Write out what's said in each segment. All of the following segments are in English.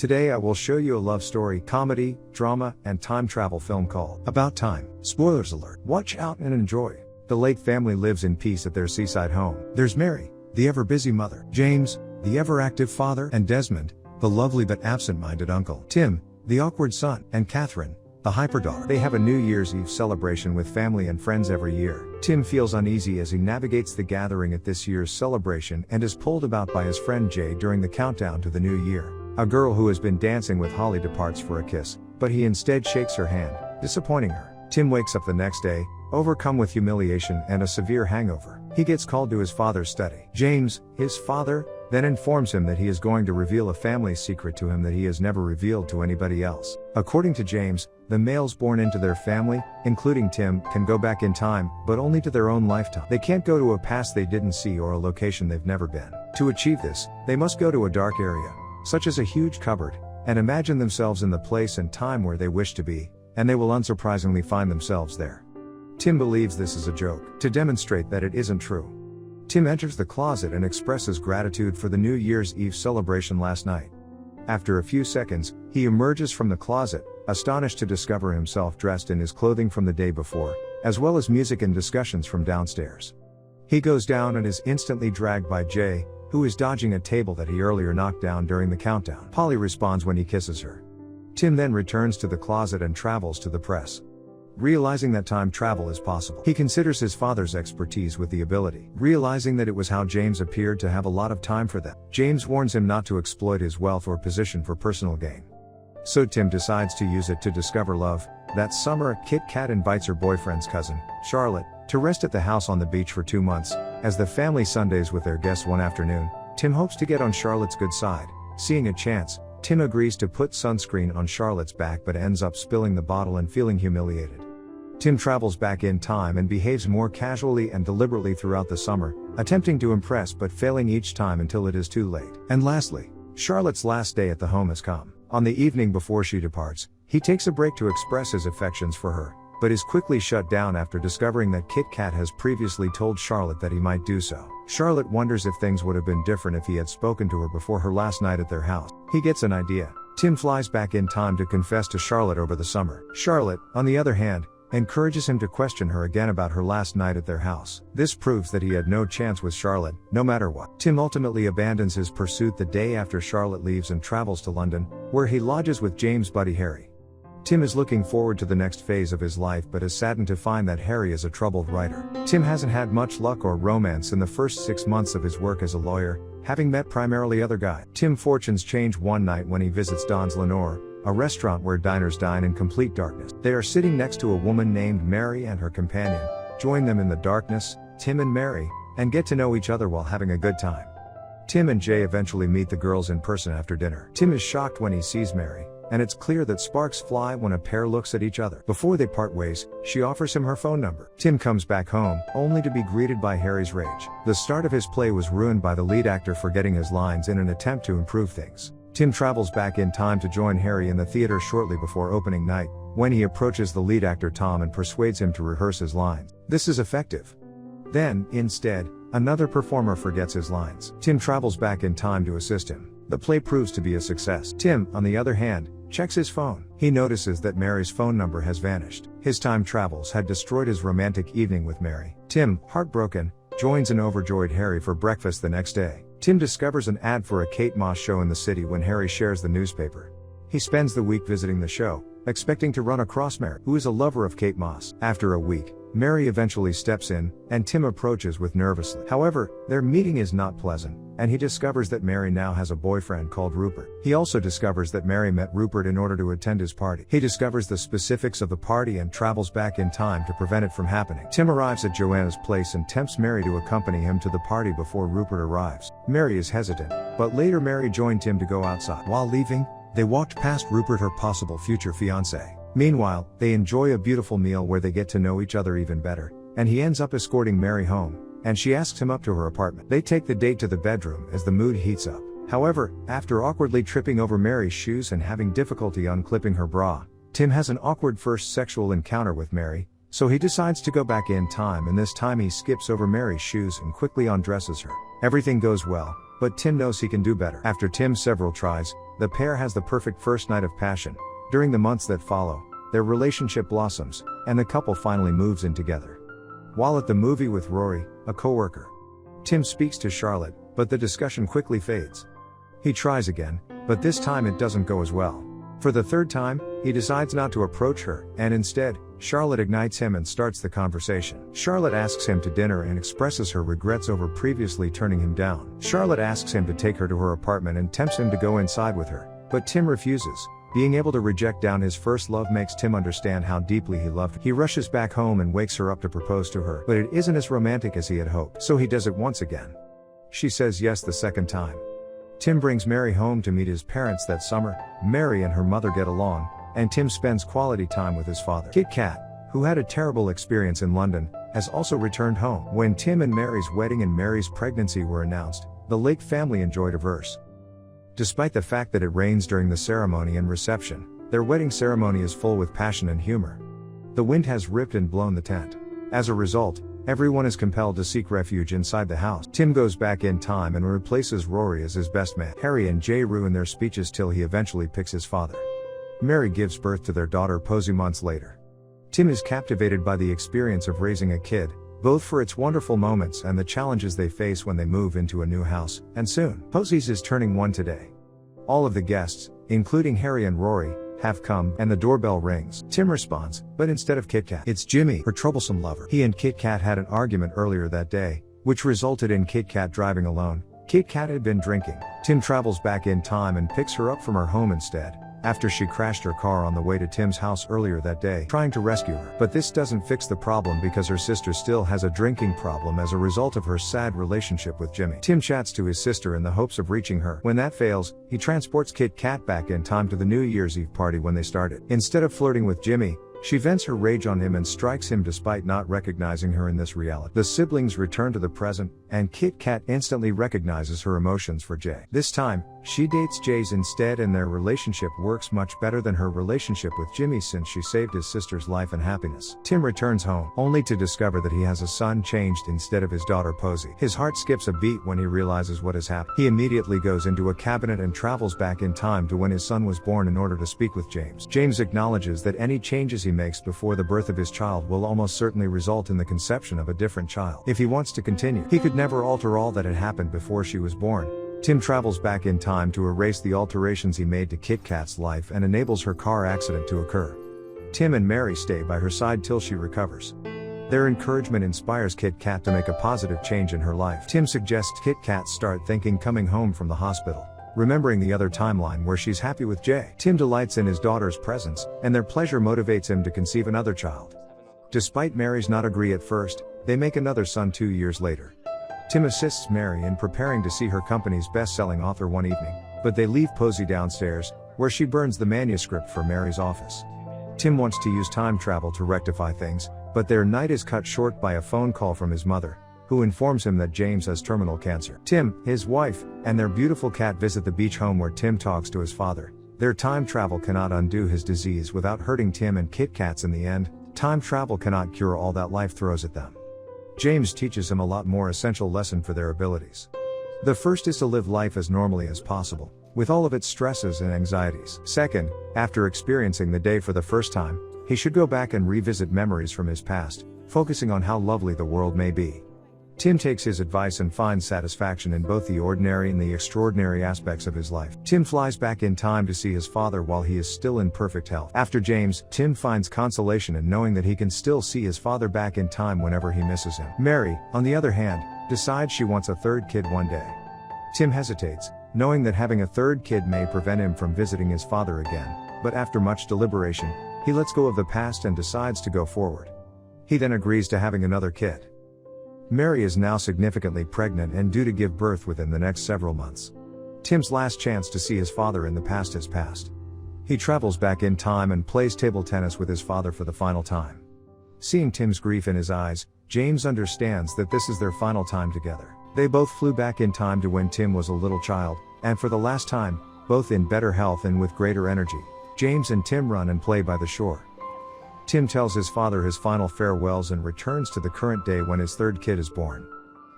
Today I will show you a love story, comedy, drama, and time travel film called About Time. Spoilers alert. Watch out and enjoy. The Lake family lives in peace at their seaside home. There's Mary, the ever-busy mother, James, the ever-active father, and Desmond, the lovely but absent-minded uncle, Tim, the awkward son, and Catherine, the hyper-daughter. They have a New Year's Eve celebration with family and friends every year. Tim feels uneasy as he navigates the gathering at this year's celebration and is pulled about by his friend Jay during the countdown to the new year. A girl who has been dancing with Holly departs for a kiss, but he instead shakes her hand, disappointing her. Tim wakes up the next day, overcome with humiliation and a severe hangover. He gets called to his father's study. James, his father, then informs him that he is going to reveal a family secret to him that he has never revealed to anybody else. According to James, the males born into their family, including Tim, can go back in time, but only to their own lifetime. They can't go to a past they didn't see or a location they've never been. To achieve this, they must go to a dark area, such as a huge cupboard, and imagine themselves in the place and time where they wish to be, and they will unsurprisingly find themselves there. Tim believes this is a joke, to demonstrate that it isn't true. Tim enters the closet and expresses gratitude for the New Year's Eve celebration last night. After a few seconds, he emerges from the closet, astonished to discover himself dressed in his clothing from the day before, as well as music and discussions from downstairs. He goes down and is instantly dragged by Jay, who is dodging a table that he earlier knocked down during the countdown. Polly responds when he kisses her. Tim then returns to the closet and travels to the press. Realizing that time travel is possible, he considers his father's expertise with the ability. Realizing that it was how James appeared to have a lot of time for them, James warns him not to exploit his wealth or position for personal gain. So Tim decides to use it to discover love. That summer, Kit Kat invites her boyfriend's cousin, Charlotte, to rest at the house on the beach for 2 months. As the family Sundays with their guests one afternoon, Tim hopes to get on Charlotte's good side. Seeing a chance, Tim agrees to put sunscreen on Charlotte's back but ends up spilling the bottle and feeling humiliated. Tim travels back in time and behaves more casually and deliberately throughout the summer, attempting to impress but failing each time until it is too late. And lastly, Charlotte's last day at the home has come. On the evening before she departs, he takes a break to express his affections for her, but is quickly shut down after discovering that Kit Kat has previously told Charlotte that he might do so. Charlotte wonders if things would have been different if he had spoken to her before her last night at their house. He gets an idea. Tim flies back in time to confess to Charlotte over the summer. Charlotte, on the other hand, encourages him to question her again about her last night at their house. This proves that he had no chance with Charlotte, no matter what. Tim ultimately abandons his pursuit the day after Charlotte leaves and travels to London, where he lodges with James' buddy Harry. Tim is looking forward to the next phase of his life but is saddened to find that Harry is a troubled writer. Tim hasn't had much luck or romance in the first 6 months of his work as a lawyer, having met primarily other guys. Tim's fortunes change one night when he visits Don's Lenore, a restaurant where diners dine in complete darkness. They are sitting next to a woman named Mary and her companion. Join them in the darkness, Tim and Mary, and get to know each other while having a good time. Tim and Jay eventually meet the girls in person after dinner. Tim is shocked when he sees Mary, and it's clear that sparks fly when a pair looks at each other. Before they part ways, she offers him her phone number. Tim comes back home, only to be greeted by Harry's rage. The start of his play was ruined by the lead actor forgetting his lines in an attempt to improve things. Tim travels back in time to join Harry in the theater shortly before opening night, when he approaches the lead actor Tom and persuades him to rehearse his lines. This is effective. Then, instead, another performer forgets his lines. Tim travels back in time to assist him. The play proves to be a success. Tim, on the other hand, checks his phone. He notices that Mary's phone number has vanished. His time travels had destroyed his romantic evening with Mary. Tim, heartbroken, joins an overjoyed Harry for breakfast the next day. Tim discovers an ad for a Kate Moss show in the city when Harry shares the newspaper. He spends the week visiting the show, expecting to run across Mary, who is a lover of Kate Moss. After a week, Mary eventually steps in, and Tim approaches with nervously. However, their meeting is not pleasant, and he discovers that Mary now has a boyfriend called Rupert. He also discovers that Mary met Rupert in order to attend his party. He discovers the specifics of the party and travels back in time to prevent it from happening. Tim arrives at Joanna's place and tempts Mary to accompany him to the party before Rupert arrives. Mary is hesitant, but later Mary joined Tim to go outside. While leaving, they walked past Rupert, her possible future fiancé. Meanwhile, they enjoy a beautiful meal where they get to know each other even better, and he ends up escorting Mary home, and she asks him up to her apartment. They take the date to the bedroom as the mood heats up. However, after awkwardly tripping over Mary's shoes and having difficulty unclipping her bra, Tim has an awkward first sexual encounter with Mary, so he decides to go back in time, and this time he skips over Mary's shoes and quickly undresses her. Everything goes well, but Tim knows he can do better. After Tim's several tries, The pair has the perfect first night of passion. During the months that follow, their relationship blossoms, and the couple finally moves in together. While at the movie with Rory, a coworker, Tim speaks to Charlotte, but the discussion quickly fades. He tries again, but this time it doesn't go as well. For the third time, he decides not to approach her, and instead, Charlotte ignites him and starts the conversation. Charlotte asks him to dinner and expresses her regrets over previously turning him down. Charlotte asks him to take her to her apartment and tempts him to go inside with her, but Tim refuses. Being able to reject down his first love makes Tim understand how deeply he loved her. He rushes back home and wakes her up to propose to her, but it isn't as romantic as he had hoped, so he does it once again. She says yes the second time. Tim brings Mary home to meet his parents that summer. Mary and her mother get along, and Tim spends quality time with his father. Kit Kat, who had a terrible experience in London, has also returned home. When Tim and Mary's wedding and Mary's pregnancy were announced, the Lake family enjoyed a verse. Despite the fact that it rains during the ceremony and reception, their wedding ceremony is full with passion and humor. The wind has ripped and blown the tent. As a result, everyone is compelled to seek refuge inside the house. Tim goes back in time and replaces Rory as his best man. Harry and Jay ruin their speeches till he eventually picks his father. Mary gives birth to their daughter Posy months later. Tim is captivated by the experience of raising a kid, both for its wonderful moments and the challenges they face when they move into a new house, and soon, Posy's is turning 1 today. All of the guests, including Harry and Rory, have come, and the doorbell rings. Tim responds, but instead of Kit Kat, it's Jimmy, her troublesome lover. He and Kit Kat had an argument earlier that day, which resulted in Kit Kat driving alone. Kit Kat had been drinking. Tim travels back in time and picks her up from her home instead, after she crashed her car on the way to Tim's house earlier that day, trying to rescue her. But this doesn't fix the problem because her sister still has a drinking problem as a result of her sad relationship with Jimmy. Tim chats to his sister in the hopes of reaching her. When that fails, he transports Kit Kat back in time to the New Year's Eve party when they started. Instead of flirting with Jimmy, she vents her rage on him and strikes him despite not recognizing her in this reality. The siblings return to the present, and Kit Kat instantly recognizes her emotions for Jay. This time, she dates Jay's instead, and their relationship works much better than her relationship with Jimmy since she saved his sister's life and happiness. Tim returns home, only to discover that he has a son changed instead of his daughter Posy. His heart skips a beat when he realizes what has happened. He immediately goes into a cabinet and travels back in time to when his son was born in order to speak with James. James acknowledges that any changes he makes before the birth of his child will almost certainly result in the conception of a different child. If he wants to continue, he could never alter all that had happened before she was born. Tim travels back in time to erase the alterations he made to Kit Kat's life and enables her car accident to occur. Tim and Mary stay by her side till she recovers. Their encouragement inspires Kit Kat to make a positive change in her life. Tim suggests Kit Kat start thinking coming home from the hospital, remembering the other timeline where she's happy with Jay. Tim delights in his daughter's presence, and their pleasure motivates him to conceive another child. Despite Mary's not agree at first, they make another son 2 years later. Tim assists Mary in preparing to see her company's best-selling author one evening, but they leave Posy downstairs, where she burns the manuscript for Mary's office. Tim wants to use time travel to rectify things, but their night is cut short by a phone call from his mother, who informs him that James has terminal cancer. Tim, his wife, and their beautiful cat visit the beach home where Tim talks to his father. Their time travel cannot undo his disease without hurting Tim and Kit Kat's in the end. Time travel cannot cure all that life throws at them. James teaches him a lot more essential lesson for their abilities. The first is to live life as normally as possible, with all of its stresses and anxieties. Second, after experiencing the day for the first time, he should go back and revisit memories from his past, focusing on how lovely the world may be. Tim takes his advice and finds satisfaction in both the ordinary and the extraordinary aspects of his life. Tim flies back in time to see his father while he is still in perfect health. After James, Tim finds consolation in knowing that he can still see his father back in time whenever he misses him. Mary, on the other hand, decides she wants a third kid one day. Tim hesitates, knowing that having a third kid may prevent him from visiting his father again, but after much deliberation, he lets go of the past and decides to go forward. He then agrees to having another kid. Mary is now significantly pregnant and due to give birth within the next several months. Tim's last chance to see his father in the past has passed. He travels back in time and plays table tennis with his father for the final time. Seeing Tim's grief in his eyes, James understands that this is their final time together. They both flew back in time to when Tim was a little child, and for the last time, both in better health and with greater energy, James and Tim run and play by the shore. Tim tells his father his final farewells and returns to the current day when his third kid is born.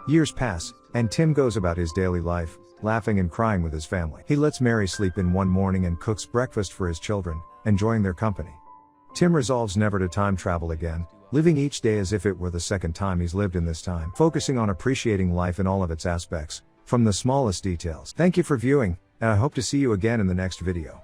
Years pass, and Tim goes about his daily life, laughing and crying with his family. He lets Mary sleep in one morning and cooks breakfast for his children, enjoying their company. Tim resolves never to time travel again, living each day as if it were the second time he's lived in this time, focusing on appreciating life in all of its aspects, from the smallest details. Thank you for viewing, and I hope to see you again in the next video.